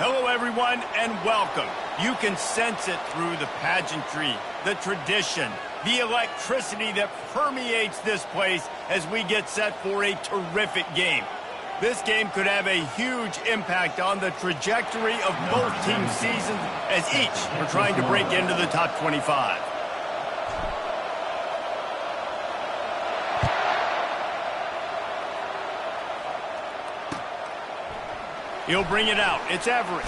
Hello, everyone, and welcome. You can sense it through the pageantry, the tradition, the electricity that permeates this place as we get set for a terrific game. This game could have a huge impact on the trajectory of both teams' seasons as each are trying to break into the top 25. He'll bring it out. It's Everett.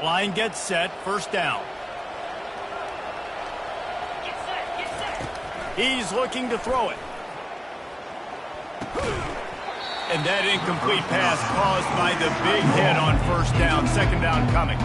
Line gets set. First down. He's looking to throw it. And that incomplete pass caused by the big hit on first down. Second down coming.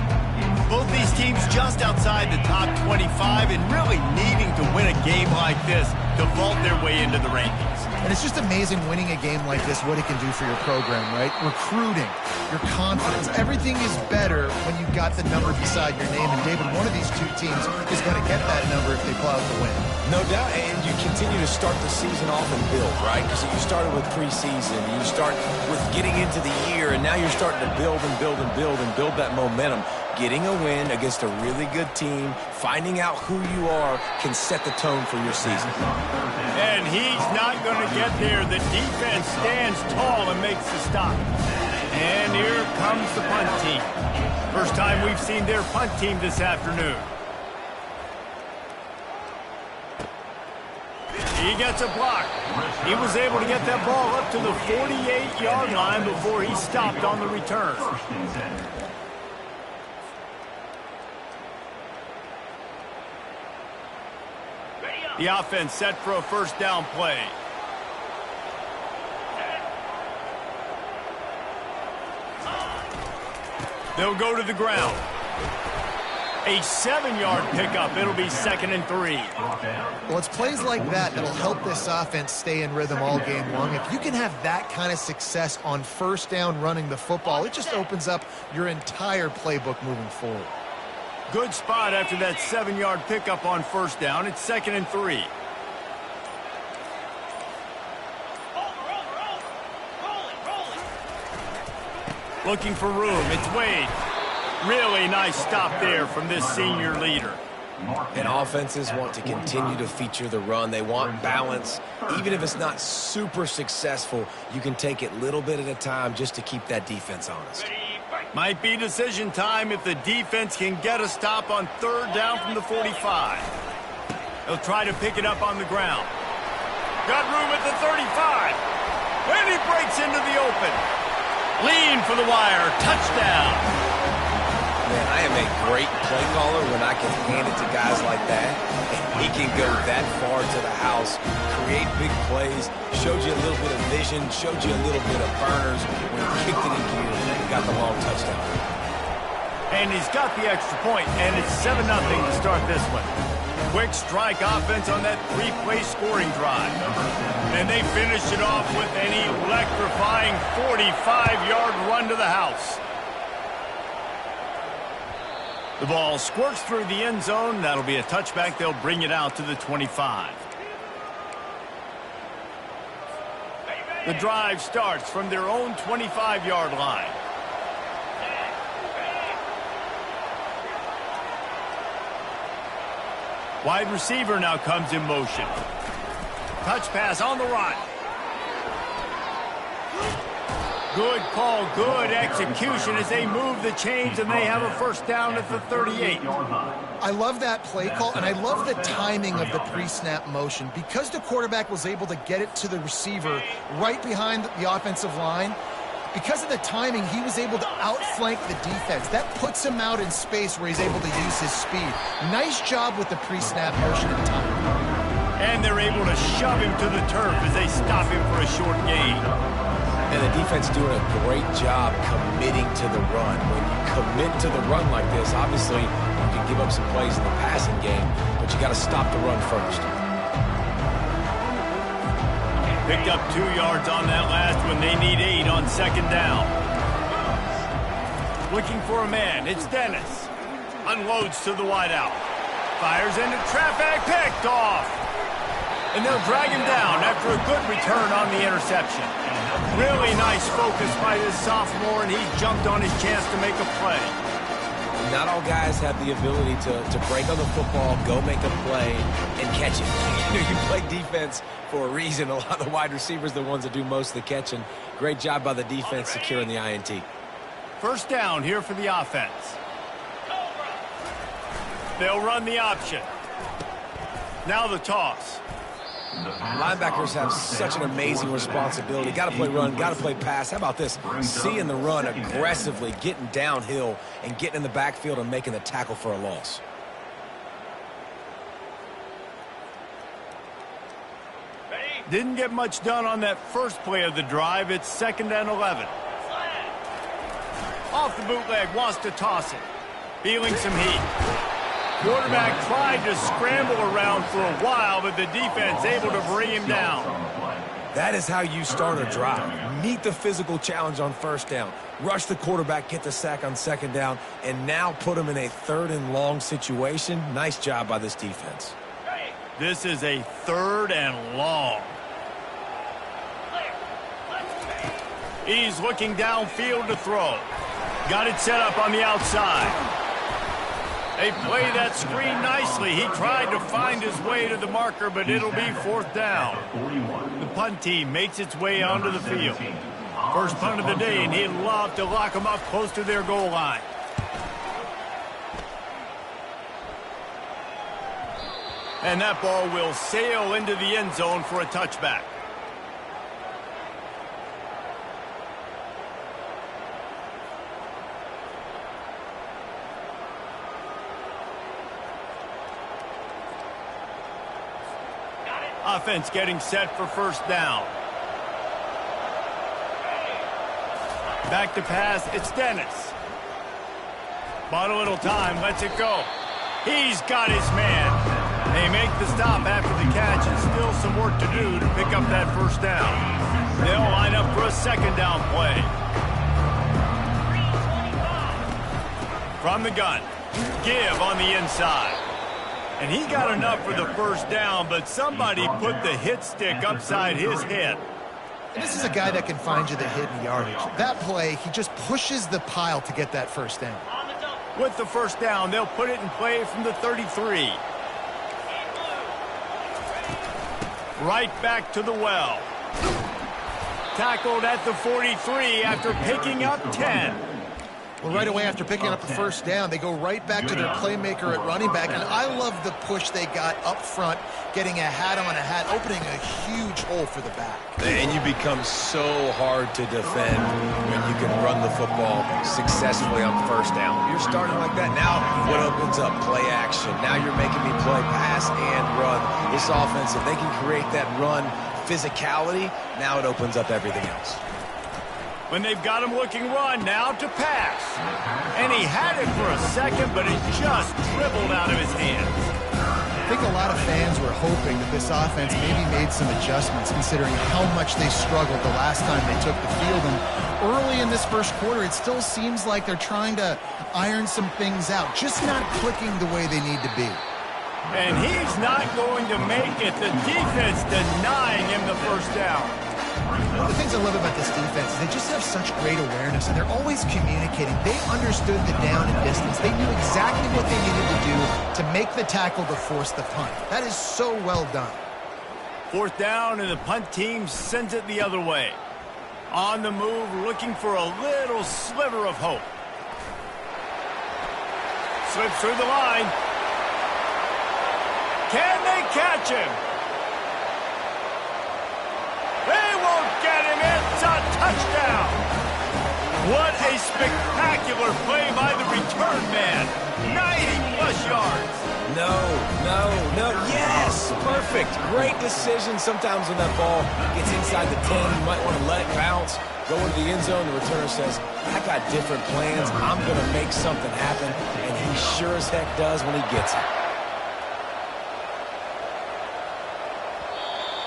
Both these teams just outside the top 25 and really needing to win a game like this to vault their way into the rankings. And it's just amazing winning a game like this, what it can do for your program, right? Recruiting, your confidence, everything is better when you've got the number beside your name. And David, one of these two teams is going to get that number if they pull out the win. No doubt, and you continue to start the season off and build, right? Because you started with preseason, you start with getting into the year, and now you're starting to build and build and build and build that momentum. Getting a win against a really good team, finding out who you are, can set the tone for your season. And he's not going to get there. The defense stands tall and makes the stop. And here comes the punt team. First time we've seen their punt team this afternoon. He gets a block. He was able to get that ball up to the 48-yard line before he stopped on the return. The offense set for a first down play. They'll go to the ground. A 7-yard pickup. It'll be 2nd and 3. Well, it's plays like that that'll help this offense stay in rhythm all game long. If you can have that kind of success on first down running the football, it just opens up your entire playbook moving forward. Good spot after that 7-yard pickup on first down. It's 2nd and 3. Looking for room. It's Wade. Really nice stop there from this senior leader. And offenses want to continue to feature the run. They want balance. Even if it's not super successful, you can take it little bit at a time just to keep that defense honest. Might be decision time if the defense can get a stop on third down from the 45. They'll try to pick it up on the ground. Got room at the 35. And he breaks into the open. Lean for the wire. Touchdown. Man, I am a great play caller when I can hand it to guys like that. And he can go that far to the house, create big plays, showed you a little bit of vision, showed you a little bit of burners when he kicked it in gear and got the long touchdown. And he's got the extra point, and it's 7-0 to start this one. Quick strike offense on that 3-play scoring drive. And they finish it off with an electrifying 45-yard run to the house. The ball squirts through the end zone. That'll be a touchback. They'll bring it out to the 25. The drive starts from their own 25-yard line. Wide receiver now comes in motion. Touch pass on the run. Good call, good execution as they move the chains and they have a first down at the 38. I love that play call, and I love the timing of the pre-snap motion. Because the quarterback was able to get it to the receiver right behind the offensive line, because of the timing, he was able to outflank the defense. That puts him out in space where he's able to use his speed. Nice job with the pre-snap motion and timing. And they're able to shove him to the turf as they stop him for a short gain. And the defense doing a great job committing to the run. When you commit to the run like this, obviously you can give up some plays in the passing game, but you got to stop the run first. Picked up 2 yards on that last one. They need 8 on second down. Looking for a man. It's Dennis. Unloads to the wideout. Fires into traffic. Picked off. And they'll drag him down after a good return on the interception. Really nice focus by this sophomore, and he jumped on his chance to make a play. Not all guys have the ability to break on the football, go make a play, and catch it. You play defense for a reason. A lot of the wide receivers are the ones that do most of the catching. Great job by the defense securing the INT. First down here for the offense. They'll run the option. Now the toss. Linebackers have such an amazing responsibility. Got to play run, got to play pass. How about this? Seeing the run aggressively, getting downhill, and getting in the backfield and making the tackle for a loss. Didn't get much done on that first play of the drive. It's 2nd and 11. Off the bootleg, wants to toss it. Feeling some heat. Quarterback tried to scramble around for a while, but the defense able to bring him down. That is how you start a drive. Meet the physical challenge on first down. Rush the quarterback, get the sack on second down, and now put him in a 3rd and long situation. Nice job by this defense. This is a 3rd and long. He's looking downfield to throw. Got it set up on the outside. They play that screen nicely. He tried to find his way to the marker, but it'll be 4th down. The punt team makes its way onto the field. First punt of the day, and he'd love to lock them up close to their goal line. And that ball will sail into the end zone for a touchback. Offense getting set for first down. Back to pass, it's Dennis. Bought a little time, lets it go. He's got his man. They make the stop after the catch, and still some work to do to pick up that first down. They'll line up for a 2nd down play. From the gun, give on the inside. And he got enough for the first down, but somebody put the hit stick upside his head. This is a guy that can find you the hidden yardage. That play, he just pushes the pile to get that first down. With the first down, they'll put it in play from the 33. Right back to the well. Tackled at the 43 after picking up 10. Well, right away after picking up the first down, they go right back to their playmaker at running back. And I love the push they got up front, getting a hat on a hat, opening a huge hole for the back. And you become so hard to defend when you can run the football successfully on first down. You're starting like that. Now what opens up? Play action. Now you're making me play pass and run. This offense, if they can create that run physicality, now it opens up everything else. When they've got him looking run, now to pass. And he had it for a second, but it just dribbled out of his hands. I think a lot of fans were hoping that this offense maybe made some adjustments, considering how much they struggled the last time they took the field. And early in this first quarter, it still seems like they're trying to iron some things out, just not clicking the way they need to be. And he's not going to make it. The defense denying him the first down. One of the things I love about this defense is they just have such great awareness, and they're always communicating. They understood the down and distance. They knew exactly what they needed to do to make the tackle to force the punt. That is so well done. 4th down, and the punt team sends it the other way. On the move, looking for a little sliver of hope. Slips through the line. Can they catch him? They won't get him. It's a touchdown. What a spectacular play by the return man. 90-plus yards. No. Yes, perfect. Great decision. Sometimes when that ball gets inside the 10, you might want to let it bounce. Go into the end zone. The returner says, I got different plans. I'm going to make something happen. And he sure as heck does when he gets it.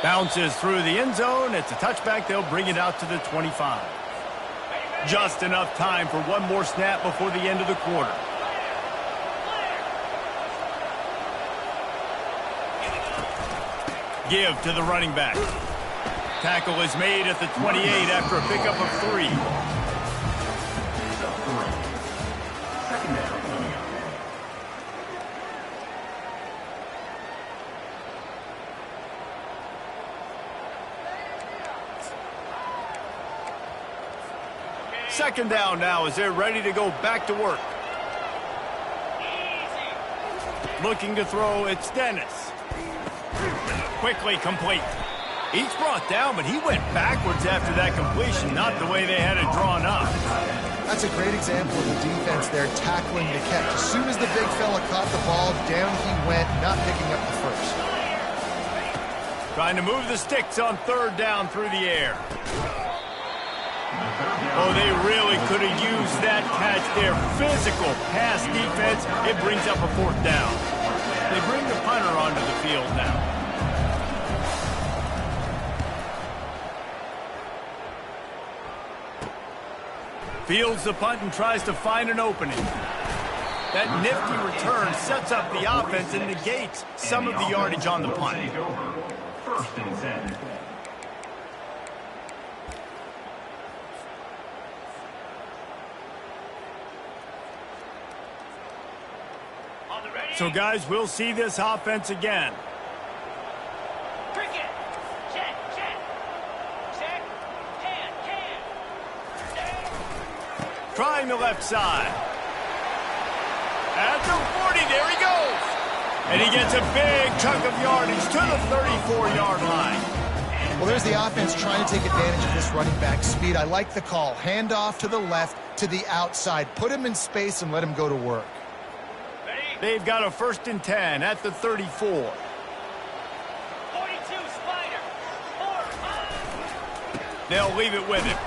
Bounces through the end zone. It's a touchback. They'll bring it out to the 25. Just enough time for one more snap before the end of the quarter. Give to the running back. Tackle is made at the 28 after a pickup of 3. Second down now as they're ready to go back to work. Looking to throw, it's Dennis. Quickly complete. He's brought down, but he went backwards after that completion, not the way they had it drawn up. That's a great example of the defense there tackling the catch. As soon as the big fella caught the ball, down he went, not picking up the first. Trying to move the sticks on third down through the air. Oh, they really could have used that catch there. Physical pass defense. It brings up a fourth down. They bring the punter onto the field now. Fields the punt and tries to find an opening. That nifty return sets up the offense and negates some of the yardage on the punt. First and 10. So, guys, we'll see this offense again. Cricket. Check, check. Check. Can. Trying the left side. At the 40, there he goes. And he gets a big chunk of yardage to the 34-yard line. Well, there's the offense trying to take advantage of this running back speed. I like the call. Hand off to the left, to the outside. Put him in space and let him go to work. They've got a 1st and 10 at the 34. 42, Spider. 4, They'll leave it with him.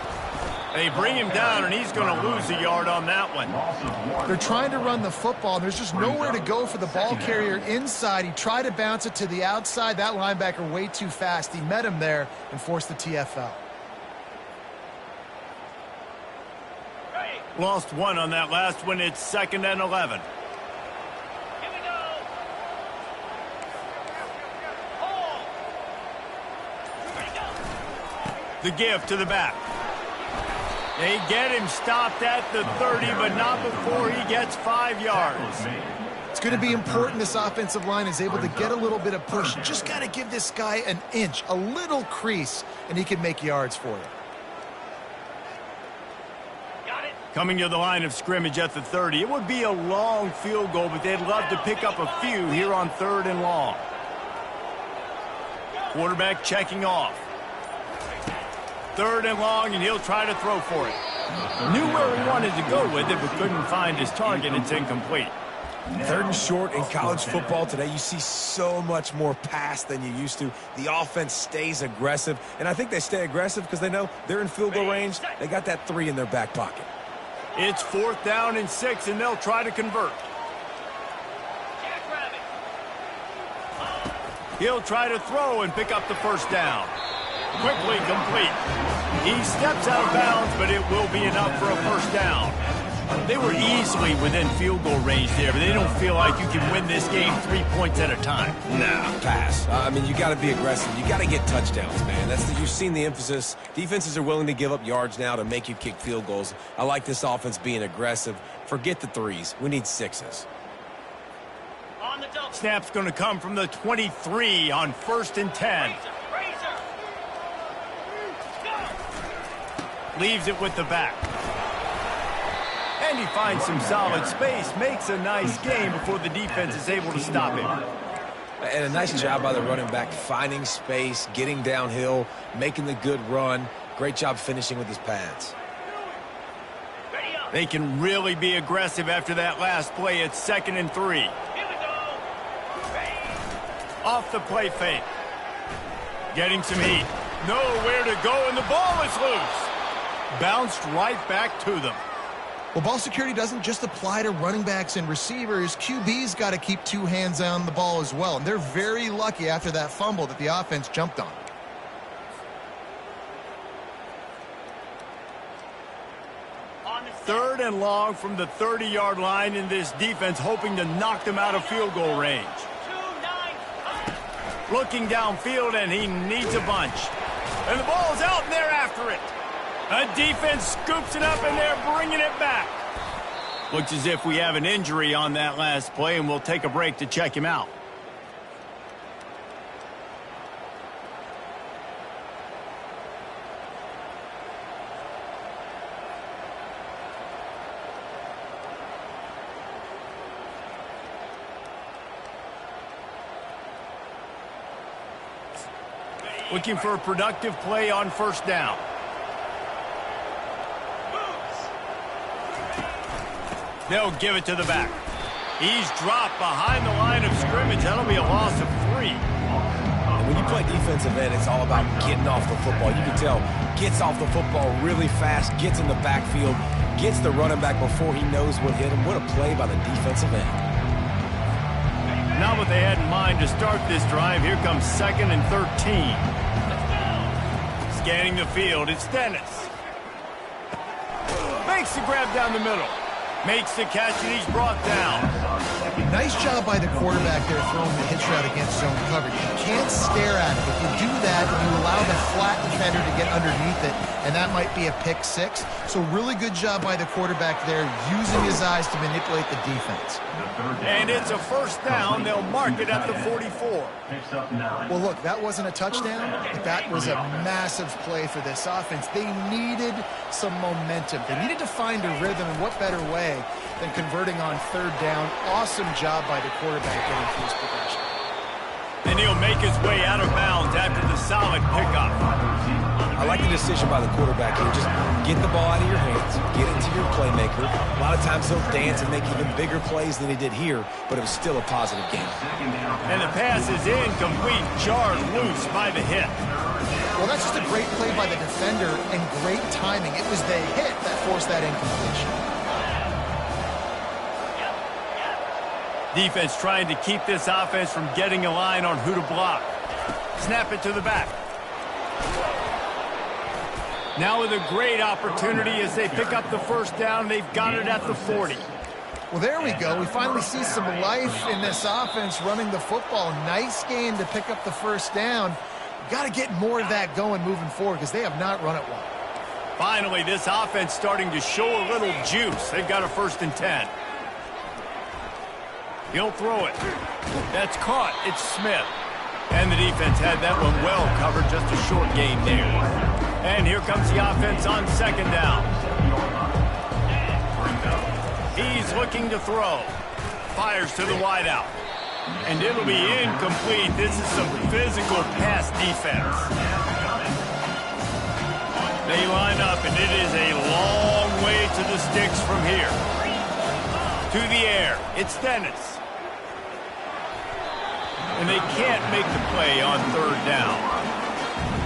They bring him down, and he's going to lose a yard on that one. They're trying to run the football, and there's just nowhere to go for the ball carrier inside. He tried to bounce it to the outside. That linebacker way too fast. He met him there and forced the TFL. Lost one on that last one. It's 2nd and 11. Here we go. Ready to go. The give to the back. They get him stopped at the 30, but not before he gets 5 yards. It's going to be important this offensive line is able to get a little bit of push. Just got to give this guy an inch, a little crease, and he can make yards for you. Got it. Coming to the line of scrimmage at the 30. It would be a long field goal, but they'd love to pick up a few here on 3rd and long. Quarterback checking off. 3rd and long, and he'll try to throw for it. Knew where he wanted to go with it, but couldn't find his target. It's incomplete. 3rd and short in college football today. You see so much more pass than you used to. The offense stays aggressive, and I think they stay aggressive because they know they're in field goal range. They got that 3 in their back pocket. It's 4th down and 6, and they'll try to convert. Jackrabbit. He'll try to throw and pick up the 1st down. Quickly complete. He steps out of bounds, but it will be enough for a 1st down. They were easily within field goal range there, but they don't feel like you can win this game 3 points at a time. Nah, pass. I mean, you got to be aggressive. You got to get touchdowns, man. You've seen the emphasis. Defenses are willing to give up yards now to make you kick field goals. I like this offense being aggressive. Forget the 3s. We need 6s. On the double. Snap's going to come from the 23 on 1st and 10. Razor. Go. Leaves it with the back. And he finds some solid space, makes a nice game before the defense is able to stop him. And a nice job by the running back, finding space, getting downhill, making the good run. Great job finishing with his pads. Ready up. They can really be aggressive after that last play. It's 2nd and 3. Here we go. Ready. Off the play fake. Getting some heat. Nowhere to go, and the ball is loose. Bounced right back to them. Well, ball security doesn't just apply to running backs and receivers. QB's got to keep 2 hands on the ball as well. And they're very lucky after that fumble that the offense jumped on. 3rd and long from the 30-yard line, in this defense hoping to knock them out of field goal range. 2-9. Looking downfield, and he needs a bunch. And the ball's out, and they're after it. A defense scoops it up, and they're bringing it back. Looks as if we have an injury on that last play, and we'll take a break to check him out. Looking for a productive play on 1st down. They'll give it to the back. He's dropped behind the line of scrimmage. That'll be a loss of 3. And when you play defensive end, it's all about getting off the football. You can tell, gets off the football really fast, gets in the backfield, gets the running back before he knows what hit him. What a play by the defensive end. Not what they had in mind to start this drive. Here comes 2nd and 13. Scanning the field, it's Dennis. Makes the grab down the middle. Makes the catch, and he's brought down. Nice job by the quarterback there throwing the hitch route against zone coverage. You can't stare at it. If you do that, you allow the flat defender to get underneath it, and that might be a pick 6. So really good job by the quarterback there, using his eyes to manipulate the defense. And it's a 1st down. They'll mark it at the 44. Well, look, that wasn't a touchdown, but that was a massive play for this offense. They needed some momentum. They needed to find a rhythm, and what better way than converting on 3rd down. Awesome job by the quarterback getting through his progression. And he'll make his way out of bounds after the solid pickup. I like the decision by the quarterback here. Just get the ball out of your hands, get it to your playmaker. A lot of times he'll dance and make even bigger plays than he did here, but it was still a positive game. And the pass is incomplete, jarred loose by the hit. Well, that's just a great play by the defender and great timing. It was the hit that forced that incompletion. Defense trying to keep this offense from getting a line on who to block. Snap it to the back. Now with a great opportunity as they pick up the 1st down. They've got it at the 40. Well, there we go. We finally see some life in this offense running the football. Nice game to pick up the 1st down. Got to get more of that going moving forward because they have not run it well. Finally, this offense starting to show a little juice. They've got a 1st and 10. He'll throw it. That's caught. It's Smith. And the defense had that one well covered. Just a short gain there. And here comes the offense on 2nd down. He's looking to throw. Fires to the wideout. And it'll be incomplete. This is some physical pass defense. They line up, and it is a long way to the sticks from here. To the air. It's Dennis. And they can't make the play on 3rd down.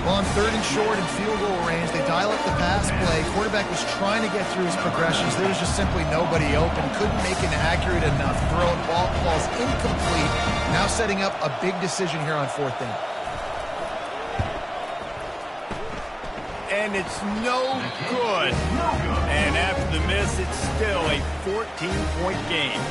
Well, on 3rd and short and field goal range, they dial up the pass play. Quarterback was trying to get through his progressions. There was just simply nobody open. Couldn't make an accurate enough throw. Ball's incomplete. Now setting up a big decision here on 4th down. And it's no good. And after the miss, it's still a 14-point game.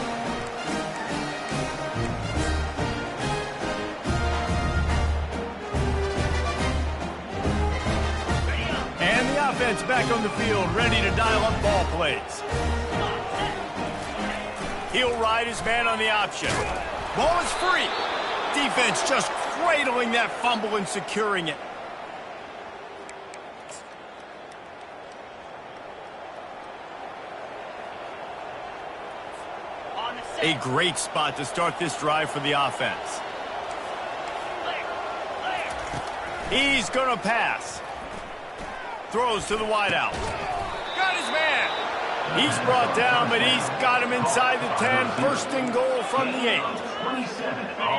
Offense back on the field, ready to dial up ball plays. He'll ride his man on the option. Ball is free. Defense just cradling that fumble and securing it. A great spot to start this drive for the offense. He's going to pass. Throws to the wideout. Got his man. He's brought down, but he's got him inside the 10. 1st and goal from the 8.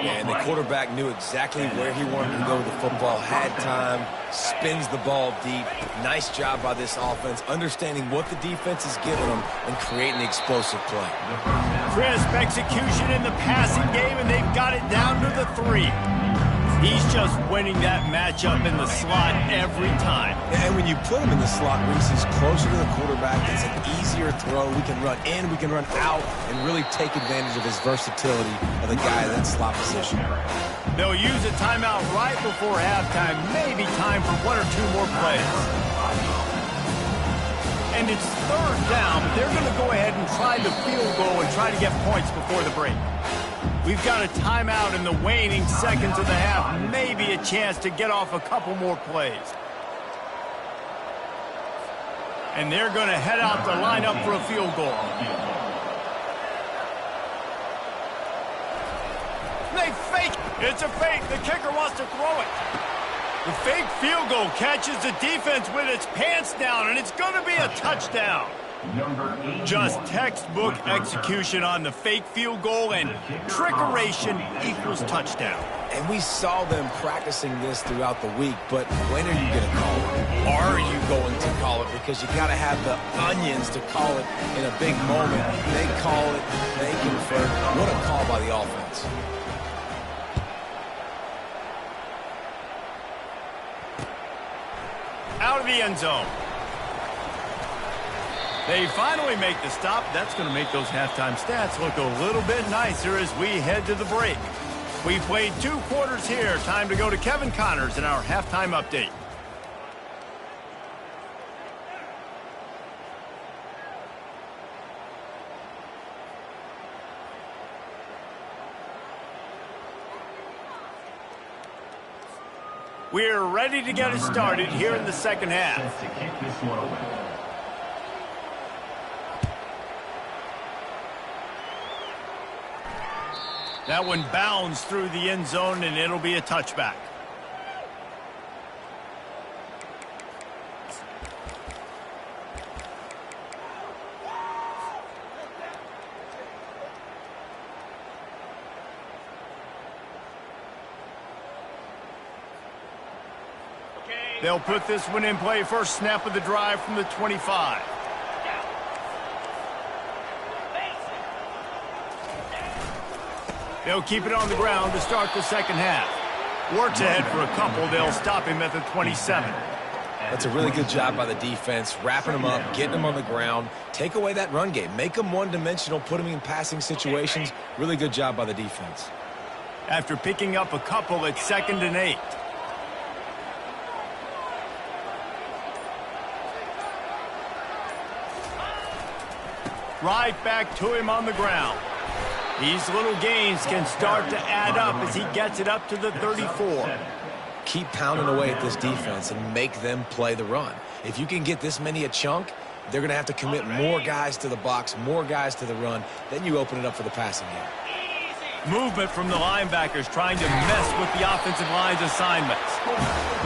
And the quarterback knew exactly where he wanted to go with the football, had time, spins the ball deep. Nice job by this offense, understanding what the defense is giving them and creating the explosive play. Crisp execution in the passing game, and they've got it down to the 3. He's just winning that matchup in the slot every time. And when you put him in the slot, Reese, he's closer to the quarterback. It's an easier throw. We can run in, we can run out, and really take advantage of his versatility of the guy in that slot position. They'll use a timeout right before halftime. Maybe time for one or two more plays. And it's third down, but they're going to go ahead and try the field goal and try to get points before the break. We've got a timeout in the waning seconds of the half. Maybe a chance to get off a couple more plays. And they're going to head out to line up for a field goal. They fake. It's a fake. The kicker wants to throw it. The fake field goal catches the defense with its pants down, and it's going to be a touchdown. Just textbook execution on the fake field goal, and trickeration equals touchdown. And we saw them practicing this throughout the week, but when are you going to call it? Are you going to call it? Because you got to have the onions to call it in a big moment. They call it, they convert. What a call by the offense. Out of the end zone. They finally make the stop. That's going to make those halftime stats look a little bit nicer as we head to the break. We played 2 quarters here. Time to go to Kevin Connors in our halftime update. We're ready to get it started here in the second half. To kick this one away. That one bounds through the end zone, and it'll be a touchback. They'll put this one in play. First snap of the drive from the 25. They'll keep it on the ground to start the second half. Works ahead for a couple. They'll stop him at the 27. That's a really good job by the defense, wrapping him up, getting him on the ground. Take away that run game. Make him one-dimensional, put him in passing situations. Really good job by the defense. After picking up a couple, it's 2nd and 8. Right back to him on the ground. These little gains can start to add up as he gets it up to the 34. Keep pounding away at this defense and make them play the run. If you can get this many a chunk, they're going to have to commit more guys to the box, more guys to the run. Then you open it up for the passing game. Movement from the linebackers trying to mess with the offensive line's assignments.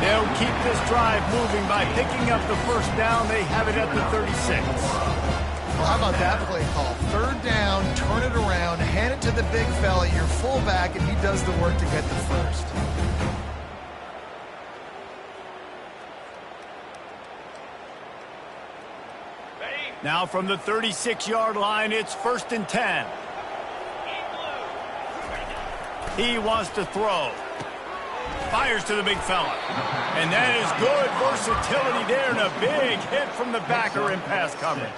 They'll keep this drive moving by picking up the first down. They have it at the 36. Well, how about that play call? 3rd down, turn it around, hand it to the big fella, your fullback, and he does the work to get the first. Now from the 36-yard line, it's 1st and 10. He wants to throw. Fires to the big fella. And that is good versatility there, and a big hit from the backer in pass coverage.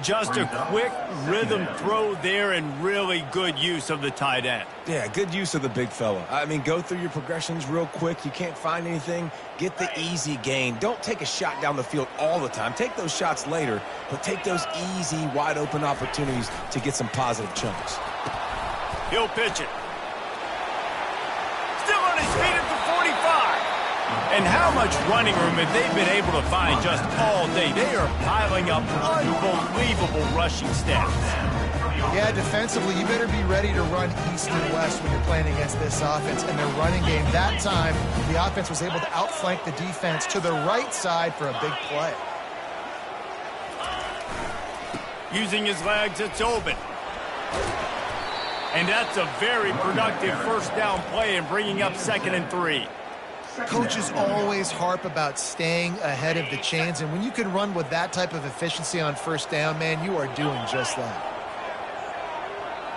Just a quick rhythm throw there and really good use of the tight end. Yeah, good use of the big fella. I mean, go through your progressions real quick. You can't find anything. Get the easy gain. Don't take a shot down the field all the time. Take those shots later, but take those easy, wide-open opportunities to get some positive chunks. He'll pitch it. Still on his feet at the 45. And how much running room have they been able to find just all day? They are piling up unbelievable rushing stats. Yeah, defensively, you better be ready to run east and west when you're playing against this offense. And their running game, that time, the offense was able to outflank the defense to the right side for a big play. Using his legs, it's open. And that's a very productive first down play and bringing up 2nd and 3. Coaches always harp about staying ahead of the chains, and when you can run with that type of efficiency on first down, man, you are doing just that.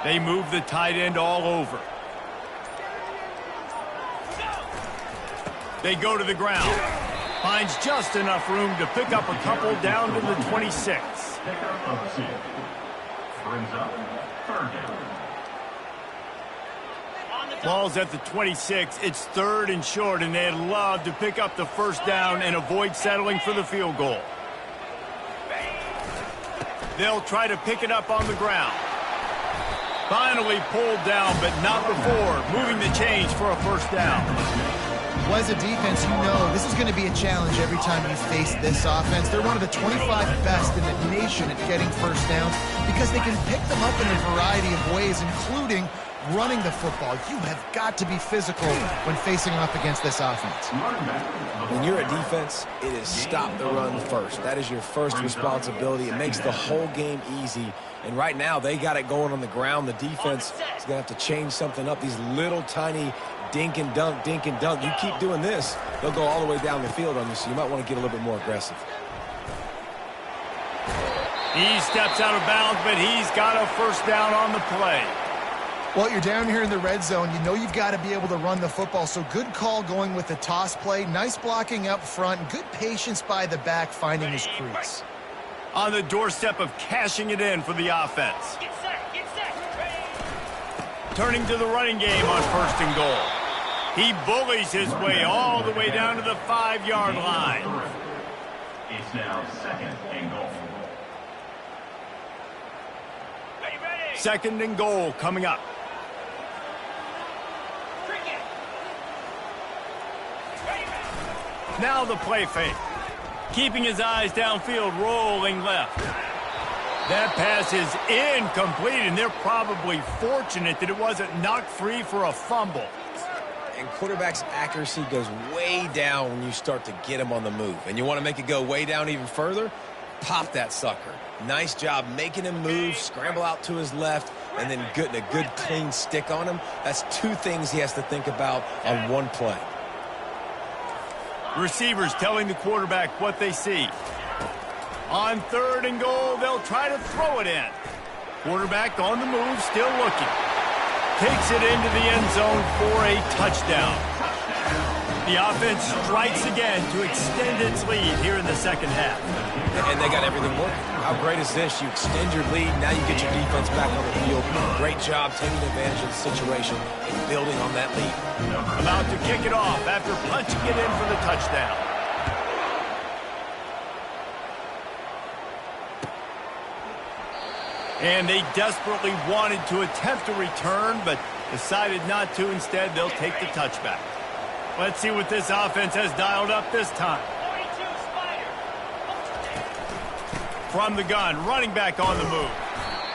They move the tight end all over. They go to the ground. Finds just enough room to pick up a couple down to the 26. Pickup of 2. Brings up 3rd down. On the double. Ball's at the 26. It's 3rd and short, and they'd love to pick up the first down and avoid settling for the field goal. They'll try to pick it up on the ground. Finally pulled down, but not before moving the chains for a first down. Well, as a defense, you know this is going to be a challenge every time you face this offense. They're one of the 25 best in the nation at getting first downs because they can pick them up in a variety of ways, including running the football. You have got to be physical when facing off against this offense. When you're a defense, it is stop the run first. That is your first responsibility. It makes the whole game easy. And right now, they got it going on the ground. The defense is going to have to change something up. These little tiny dink and dunk, dink and dunk. You keep doing this, they'll go all the way down the field on you, so you might want to get a little bit more aggressive. He steps out of bounds, but he's got a first down on the play. Well, you're down here in the red zone. You know you've got to be able to run the football, so good call going with the toss play. Nice blocking up front. Good patience by the back finding his crease. On the doorstep of cashing it in for the offense. Get set. Get set. Ready. Turning to the running game on 1st and goal. He bullies his way all the way down to the 5-yard line. It's now 2nd and goal. Ready, ready. 2nd and goal coming up. Cricket. Ready, ready. Now the play fake. Keeping his eyes downfield, rolling left. That pass is incomplete, and they're probably fortunate that it wasn't knocked free for a fumble. And quarterback's accuracy goes way down when you start to get him on the move. And you want to make it go way down even further? Pop that sucker. Nice job making him move, scramble out to his left, and then getting a good clean stick on him. That's 2 things he has to think about on one play. Receivers telling the quarterback what they see. On 3rd and goal, they'll try to throw it in. Quarterback on the move, still looking. Takes it into the end zone for a touchdown. The offense strikes again to extend its lead here in the 2nd half. And they got everything working. How great is this? You extend your lead, now you get your defense back on the field. Great job taking advantage of the situation and building on that lead. About to kick it off after punching it in for the touchdown. And they desperately wanted to attempt a return, but decided not to. Instead, they'll take the touchback. Let's see what this offense has dialed up this time. 42 Spider. From the gun, running back on the move.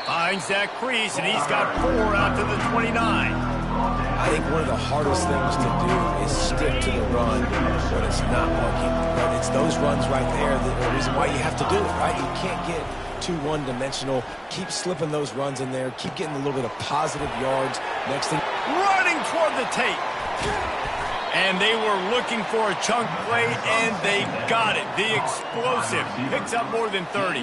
Finds that crease, and he's got 4 out to the 29. I think one of the hardest things to do is stick to the run when it's not working. But it's those runs right there that are the reason why you have to do it, right? You can't get too one-dimensional. Keep slipping those runs in there. Keep getting a little bit of positive yards. Next thing, Running toward the tape. And they were looking for a chunk play, and they got it. The explosive picks up more than 30.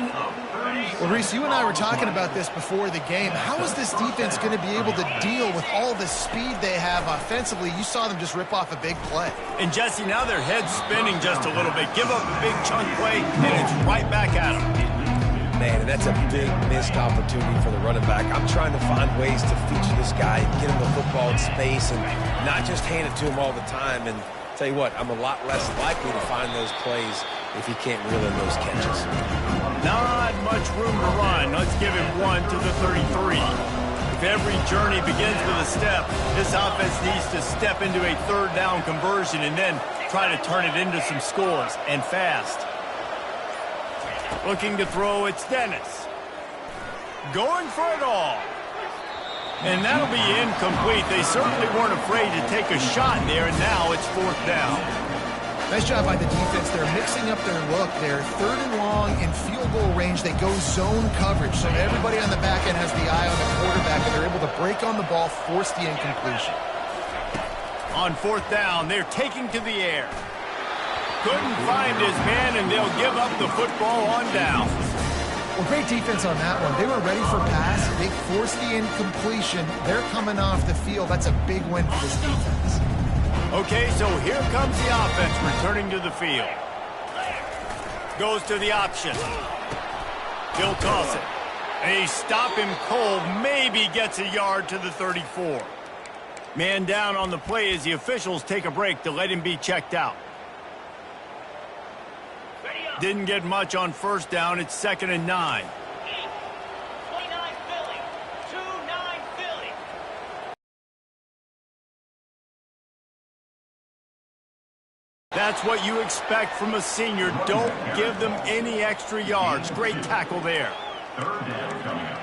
Well, Reese, you and I were talking about this before the game. How is this defense going to be able to deal with all the speed they have offensively? You saw them just rip off a big play. And Jesse, now their head's spinning just a little bit. Give up a big chunk play, and it's right back at them. man, and that's a big missed opportunity for the running back. I'm trying to find ways to feature this guy, get him the football in space, and not just hand it to him all the time. And tell you what, I'm a lot less likely to find those plays if he can't reel in those catches. Not much room to run. Let's give him one to the 33. If every journey begins with a step, this offense needs to step into a third down conversion and then try to turn it into some scores, and fast. Looking to throw, it's Dennis. Going for it all. And that'll be incomplete. They certainly weren't afraid to take a shot there, and now it's fourth down. Nice job by the defense. They're mixing up their look. They're third and long in field goal range. They go zone coverage, so everybody on the back end has the eye on the quarterback, and they're able to break on the ball, force the incompletion. On fourth down, they're taking to the air. Couldn't find his man, and they'll give up the football on down. Well, great defense on that one. They were ready for pass. They forced the incompletion. They're coming off the field. That's a big win for this defense. Okay, so here comes the offense returning to the field. Goes to the option. He'll toss it. And he stop him cold, maybe gets a yard to the 34. Man down on the play as the officials take a break to let him be checked out. Didn't get much on first down. It's 2nd and 9. 29 Philly. 2-9 Philly. That's what you expect from a senior. Don't give them any extra yards. Great tackle there. 3rd down coming up.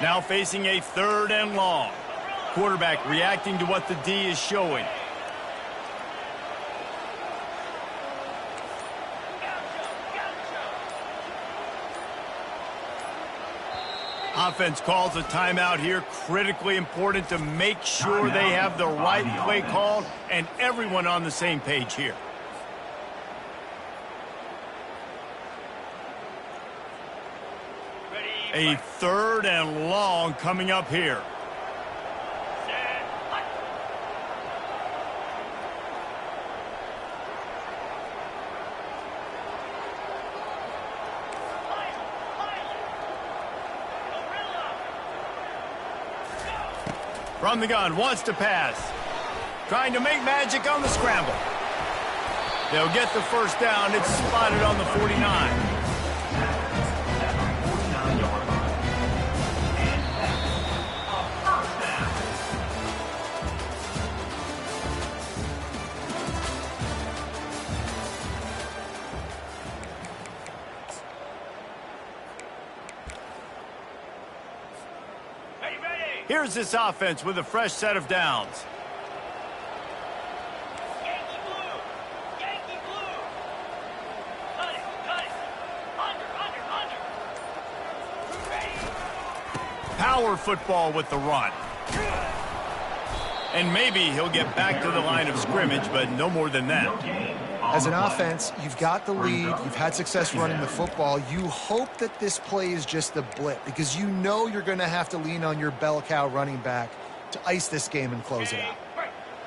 Now facing a 3rd and long. Quarterback reacting to what the D is showing. Offense calls a timeout here. Critically important to make sure they have the right play called and everyone on the same page here. A 3rd and long coming up here. From the gun, wants to pass. Trying to make magic on the scramble. They'll get the first down. It's spotted on the 49. Here's this offense with a fresh set of downs. Yankee blue. Yankee blue. Cut it. Cut it. Under. Ready. Power football with the run. And maybe he'll get back to the line of scrimmage, but no more than that. As an offense, you've got the lead. You've had success running the football. You hope that this play is just a blip because you know you're going to have to lean on your bell cow running back to ice this game and close it out.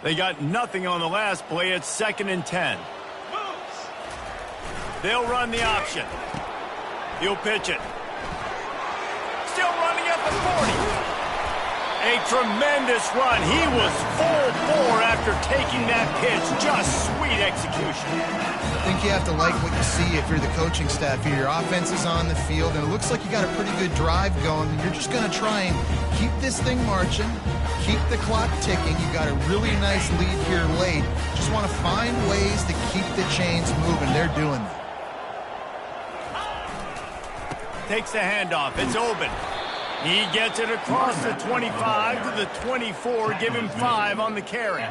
They got nothing on the last play. It's 2nd and 10. They'll run the option. He'll pitch it. Still running at the 40. A tremendous run. He was full bore after taking that pitch. Just sweet execution. I think you have to like what you see if you're the coaching staff here. Your offense is on the field, and it looks like you got a pretty good drive going. You're just going to try and keep this thing marching, keep the clock ticking. You got a really nice lead here late. Just want to find ways to keep the chains moving. They're doing that. Takes the handoff. It's open. He gets it across the 25 to the 24. Give him 5 on the carry.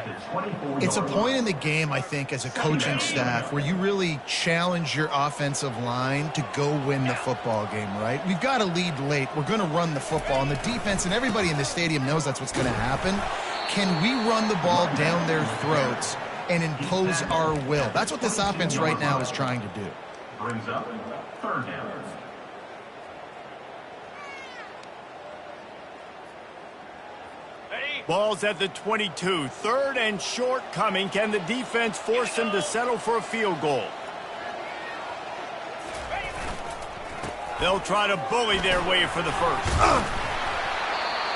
It's a point in the game, I think, as a coaching staff where you really challenge your offensive line to go win the football game, right? We've got a lead late. We're going to run the football. And the defense and everybody in the stadium knows that's what's going to happen. Can we run the ball down their throats and impose our will? That's what this offense right now is trying to do. Brings up 3rd down. Ball's at the 22. 3rd and short coming. Can the defense force them to settle for a field goal? They'll try to bully their way for the first.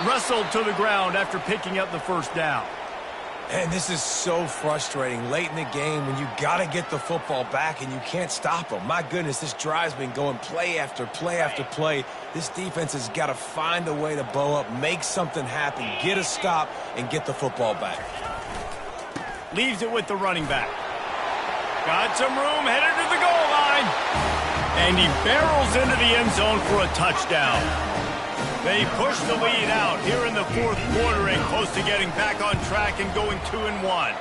Wrestled to the ground after picking up the first down. And this is so frustrating late in the game when you got to get the football back and you can't stop them. My goodness, this drive's been going play after play after play. This defense has got to find a way to bow up, make something happen, get a stop, and get the football back. Leaves it with the running back. Got some room, headed to the goal line. And he barrels into the end zone for a touchdown. They push the lead out here in the 4th quarter and close to getting back on track and going 2-1.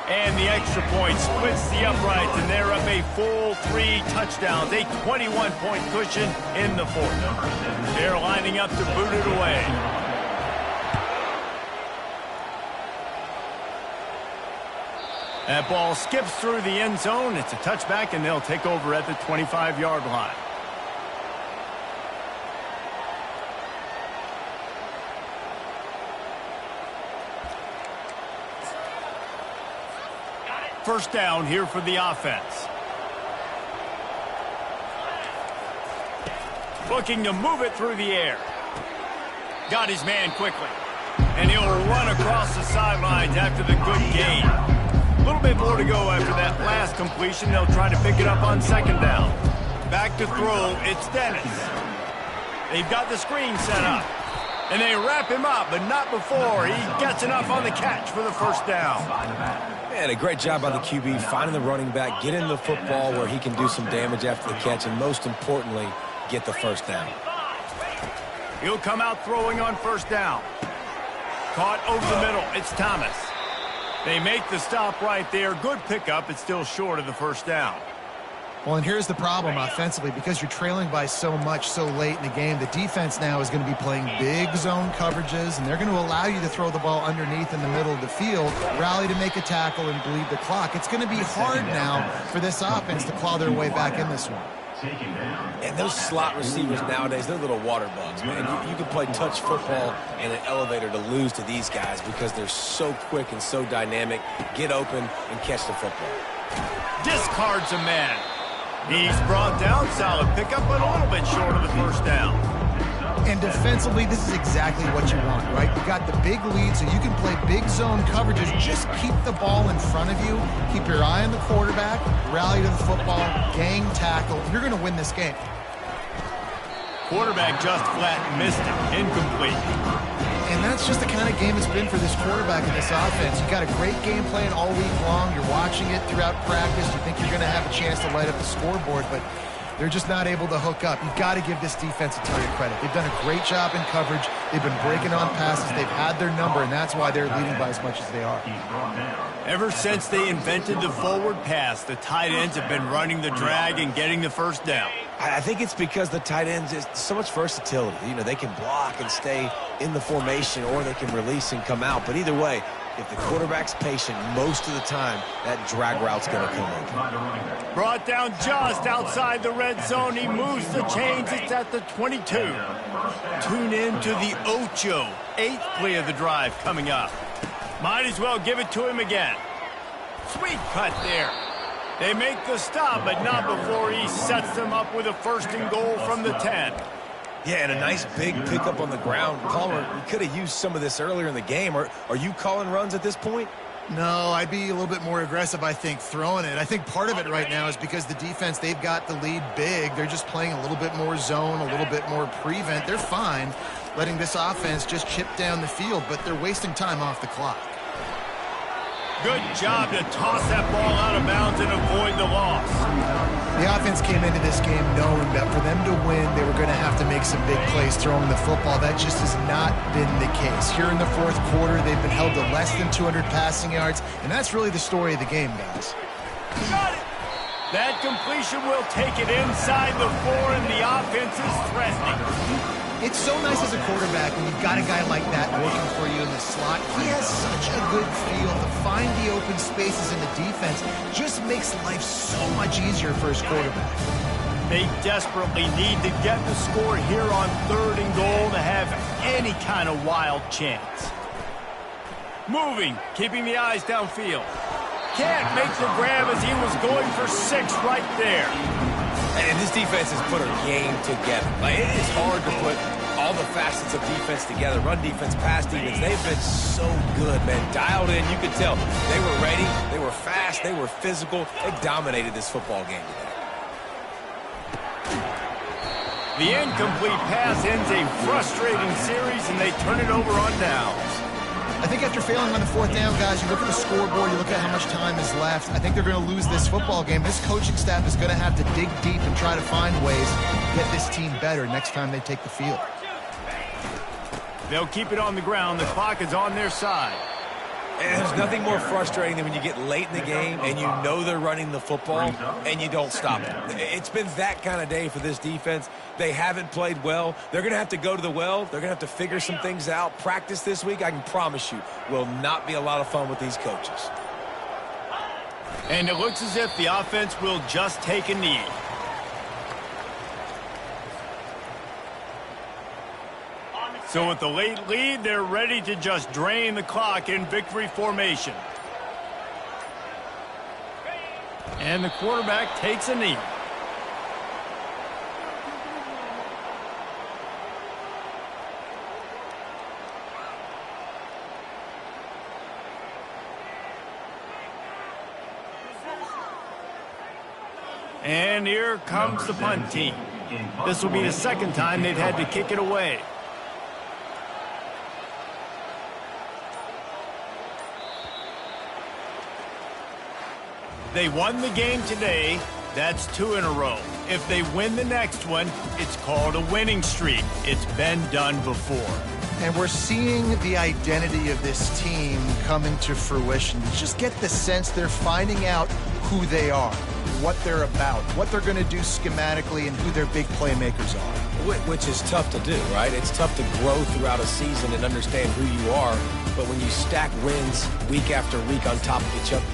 And the extra point splits the uprights, and they're up a full 3 touchdowns, a 21-point cushion in the 4th. They're lining up to boot it away. That ball skips through the end zone. It's a touchback, and they'll take over at the 25-yard line. First down here for the offense. Looking to move it through the air. Got his man quickly. And he'll run across the sidelines after the good gain. A little bit more to go after that last completion. They'll try to pick it up on second down. Back to throw, it's Dennis. They've got the screen set up. And they wrap him up, but not before he gets enough on the catch for the first down. Man, a great job by the QB finding the running back, getting the football where he can do some damage after the catch, and most importantly, get the first down. He'll come out throwing on first down. Caught over the middle. It's Thomas. They make the stop right there. Good pickup. It's still short of the first down. Well, and here's the problem offensively. Because you're trailing by so much so late in the game, the defense now is going to be playing big zone coverages, and they're going to allow you to throw the ball underneath in the middle of the field, rally to make a tackle, and bleed the clock. It's going to be hard now for this offense to claw their way back in this one. And those slot receivers nowadays, they're little water bugs, man. You can play touch football in an elevator to lose to these guys because they're so quick and so dynamic. Get open and catch the football. Discards a man. He's brought down. Solid pickup, but a little bit short of the first down. And defensively, this is exactly what you want, right? You got the big lead, so you can play big zone coverages. Just keep the ball in front of you. Keep your eye on the quarterback. Rally to the football. Gang tackle. You're going to win this game. Quarterback just flat missed it. Incomplete. And that's just the kind of game it's been for this quarterback in this offense. You got a great game plan all week long. You're watching it throughout practice. You think you're going to have a chance to light up the scoreboard, but they're just not able to hook up. You've got to give this defense a ton of credit. They've done a great job in coverage. They've been breaking on passes. They've had their number, and that's why they're leading by as much as they are. Ever since they invented the forward pass, the tight ends have been running the drag and getting the first down. I think it's because the tight ends is so much versatility. You know, they can block and stay in the formation, or they can release and come out. But either way, if the quarterback's patient, most of the time, that drag route's going to come open. Brought down just outside the red zone. He moves the chains. It's at the 22. Tune in to the Ocho. 8th play of the drive coming up. Might as well give it to him again. Sweet cut there. They make the stop, but not before he sets them up with a first and goal from the 10. Yeah, and a nice big pickup on the ground. Palmer, you could have used some of this earlier in the game. Are you calling runs at this point? No, I'd be a little bit more aggressive, I think, throwing it. I think part of it right now is because the defense, they've got the lead big. They're just playing a little bit more zone, a little bit more prevent. They're fine letting this offense just chip down the field, but they're wasting time off the clock. Good job to toss that ball out of bounds and avoid the loss. The offense came into this game knowing that for them to win, they were going to have to make some big plays throwing the football. That just has not been the case. Here in the fourth quarter, they've been held to less than 200 passing yards, and that's really the story of the game, guys. Got it! That completion will take it inside the 4, and the offense is threatening. It's so nice as a quarterback when you've got a guy like that working for you in the slot. He has such a good feel to find the open spaces in the defense. Just makes life so much easier for his quarterback. They desperately need to get the score here on 3rd and goal to have any kind of wild chance. Moving, keeping the eyes downfield. Can't make the grab as he was going for 6 right there. And this defense has put her game together. Like, it is hard to put all the facets of defense together. Run defense, pass defense. They've been so good, man. Dialed in. You could tell they were ready. They were fast. They were physical. They dominated this football game today. The incomplete pass ends a frustrating series, and they turn it over on downs. I think after failing on the 4th down, guys, you look at the scoreboard, you look at how much time is left. I think they're going to lose this football game. This coaching staff is going to have to dig deep and try to find ways to get this team better next time they take the field. They'll keep it on the ground. The clock is on their side. And there's nothing more frustrating than when you get late in the game and you know they're running the football and you don't stop it. It's been that kind of day for this defense. They haven't played well. They're going to have to go to the well. They're going to have to figure some things out. Practice this week, I can promise you, will not be a lot of fun with these coaches. And it looks as if the offense will just take a knee. So with the late lead, they're ready to just drain the clock in victory formation. And the quarterback takes a knee. And here comes the punt team. This will be the second time they've had to kick it away. They won the game today. That's 2 in a row. If they win the next one, it's called a winning streak. It's been done before. And we're seeing the identity of this team coming to fruition. You just get the sense they're finding out who they are, what they're about, what they're going to do schematically, and who their big playmakers are. Which is tough to do, right? It's tough to grow throughout a season and understand who you are. But when you stack wins week after week on top of each other,